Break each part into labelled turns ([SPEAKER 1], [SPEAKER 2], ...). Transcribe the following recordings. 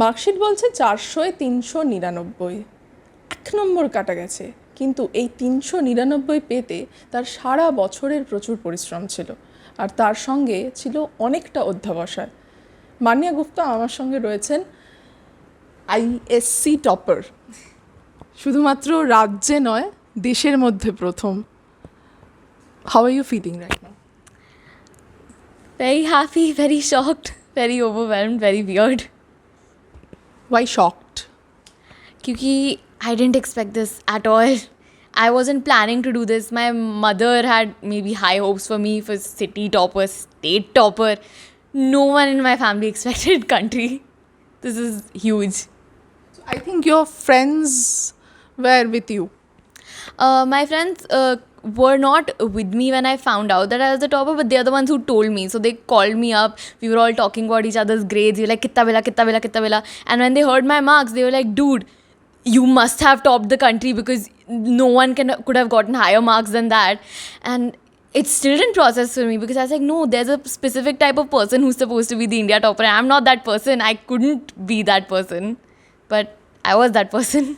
[SPEAKER 1] Marksheet বলছে 400-399, 1 নম্বর কাটা গেছে, কিন্তু এই 399 পেতে তার সারা বছরের প্রচুর পরিশ্রম ছিল, আর তার সঙ্গে ছিল অনেকটা অধ্যবসায়। মান্যা গুপ্তা আমার সঙ্গে রয়েছেন, ISC টপার, শুধুমাত্র রাজ্যে নয় দেশের মধ্যে প্রথম। How are you feeling right now?
[SPEAKER 2] Very happy, very shocked, very overwhelmed, very weird.
[SPEAKER 1] Why shocked?
[SPEAKER 2] Kyunki I didn't expect this at all. I wasn't planning to do this. My mother had maybe high hopes for me for city topper, state topper. No one in my family expected country. This is huge.
[SPEAKER 1] I think your friends were with you.
[SPEAKER 2] My friends were not with me when I found out that I was the topper, but they are the ones who told me. So they called me up. We were all talking about each other's grades. We were like, kitta bela, kitta bela, kitta bela. And when they heard my marks, they were like, dude, you must have topped the country because no one could have gotten higher marks than that. And it still didn't process for me because I was like, no, there's a specific type of person who's supposed to be the India topper. I'm not that person. I couldn't be that person. But I was that person.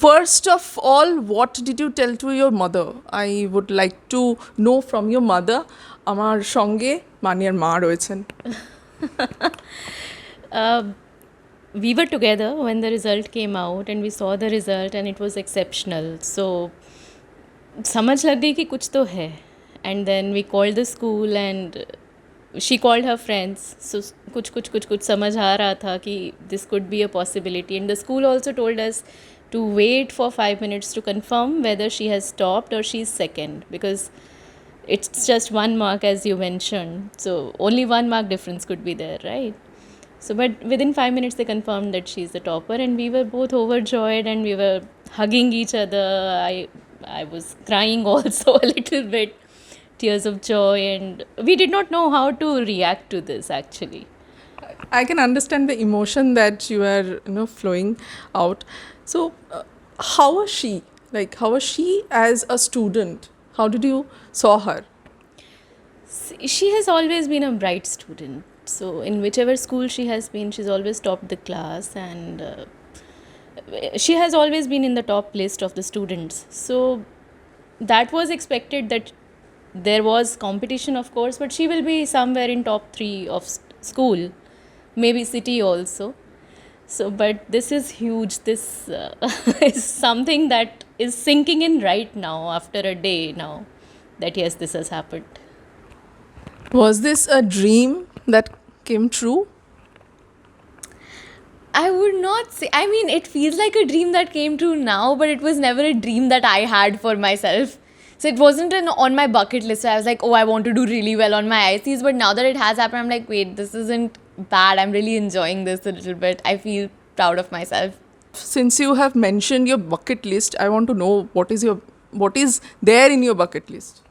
[SPEAKER 1] First of all, what did you tell to your mother? I would like to know from your mother. আমার সঙ্গে মানিয়ার মা রয়েছেন।
[SPEAKER 3] We were together when the result came out and we saw the result and it was exceptional. So समझ लग गई कि कुछ तो है. And then we called the school and she called her friends. So कुछ समझ आ रहा था कि this could be a possibility. And the school also told us to wait for 5 minutes to confirm whether she has topped or she's second, because it's just 1 mark as you mentioned. So only 1 mark difference could be there, right? So but within 5 minutes they confirmed that she's the topper and we were both overjoyed and we were hugging each other. I was crying also a little bit, tears of joy, and we did not know how to react to this actually.
[SPEAKER 1] I can understand the emotion that you are, flowing out. So, how was she? Like, how was she as a student? How did you saw her?
[SPEAKER 3] She has always been a bright student. So, in whichever school she has been, she's always topped the class and she has always been in the top list of the students. So, that was expected that there was competition, of course, but she will be somewhere in top 3 of school, maybe city also. So, but this is huge. This is something that is sinking in right now after a day now that yes, this has happened.
[SPEAKER 1] Was this a dream that came true?
[SPEAKER 2] I would not say, I mean, it feels like a dream that came true now, but it was never a dream that I had for myself. So it wasn't on my bucket list. So I was like, oh, I want to do really well on my ISCs. But now that it has happened, I'm like, wait, this isn't bad. I'm really enjoying this a little bit. I feel proud of myself.
[SPEAKER 1] Since you have mentioned your bucket list, I want to know what is there in your bucket list?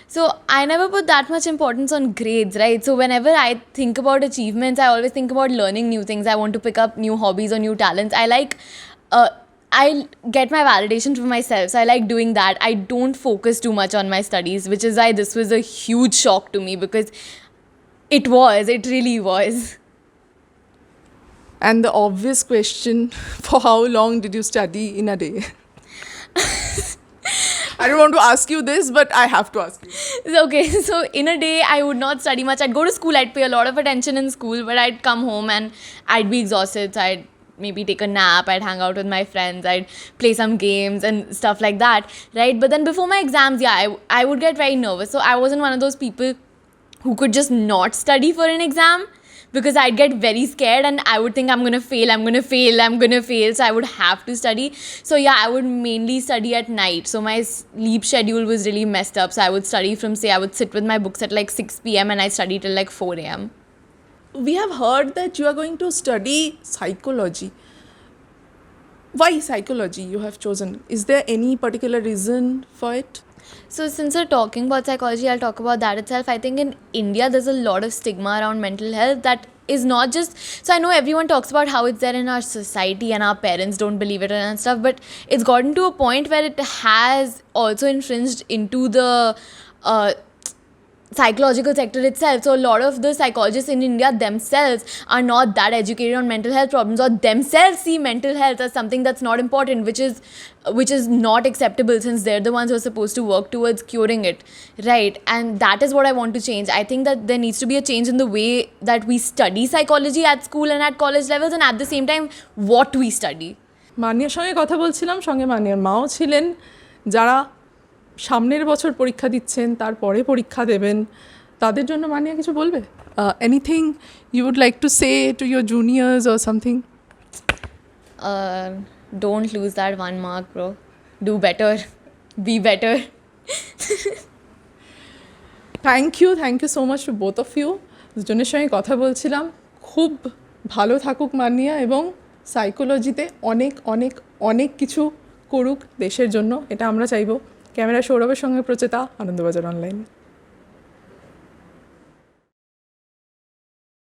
[SPEAKER 2] So I never put that much importance on grades, right? So whenever I think about achievements, I always think about learning new things. I want to pick up new hobbies or new talents. I get my validation from myself. So I like doing that. I don't focus too much on my studies, which is why this was a huge shock to me because it really was.
[SPEAKER 1] And the obvious question, for how long did you study in a day? I don't want to ask you this, but I have to ask you.
[SPEAKER 2] Okay, so in a day, I would not study much. I'd go to school, I'd pay a lot of attention in school, but I'd come home and I'd be exhausted. So I'd maybe take a nap, I'd hang out with my friends, I'd play some games and stuff like that, right? But then before my exams, I would get very nervous. So I wasn't one of those people who could just not study for an exam, because I'd get very scared and I would think I'm going to fail. So I would have to study. So yeah, I would mainly study at night. So my sleep schedule was really messed up. So I would study from, say, I would sit with my books at like 6 p.m. and I study till like 4 a.m.
[SPEAKER 1] We have heard that you are going to study psychology. Why psychology you have chosen? Is there any particular reason for it?
[SPEAKER 2] So since we're talking about psychology, I'll talk about that itself. I think in India, there's a lot of stigma around mental health that is not just... So I know everyone talks about how it's there in our society and our parents don't believe it and stuff, but it's gotten to a point where it has also infringed into the psychological sector itself. So a lot of the psychologists in India themselves are not that educated on mental health problems, or themselves see mental health as something that's not important, which is not acceptable, since they're the ones who are supposed to work towards curing it, right? And that is what I want to change. I think that there needs to be a change in the way that we study psychology at school and at college levels, and at the same time what we study.
[SPEAKER 1] মানিয়ার সঙ্গে কথা বলছিলাম, সঙ্গে মানিয়ার মাও ছিলেন, যারা সামনের বছর পরীক্ষা দিচ্ছেন, তারপরে পরীক্ষা দেবেন, তাদের জন্য মানিয়া কিছু বলবে? Anything you would like to say to your juniors or something?
[SPEAKER 2] Don't lose that 1 mark, bro. Do better. Be better.
[SPEAKER 1] Thank you so much to both of you. দুজনের সঙ্গে কথা বলছিলাম। খুব ভালো থাকুক মানিয়া, এবং সাইকোলজিতে অনেক অনেক অনেক কিছু করুক দেশের জন্য, এটা আমরা চাইবো। ক্যামেরা সৌরভের সঙ্গে প্রচেতা, আনন্দবাজার অনলাইন।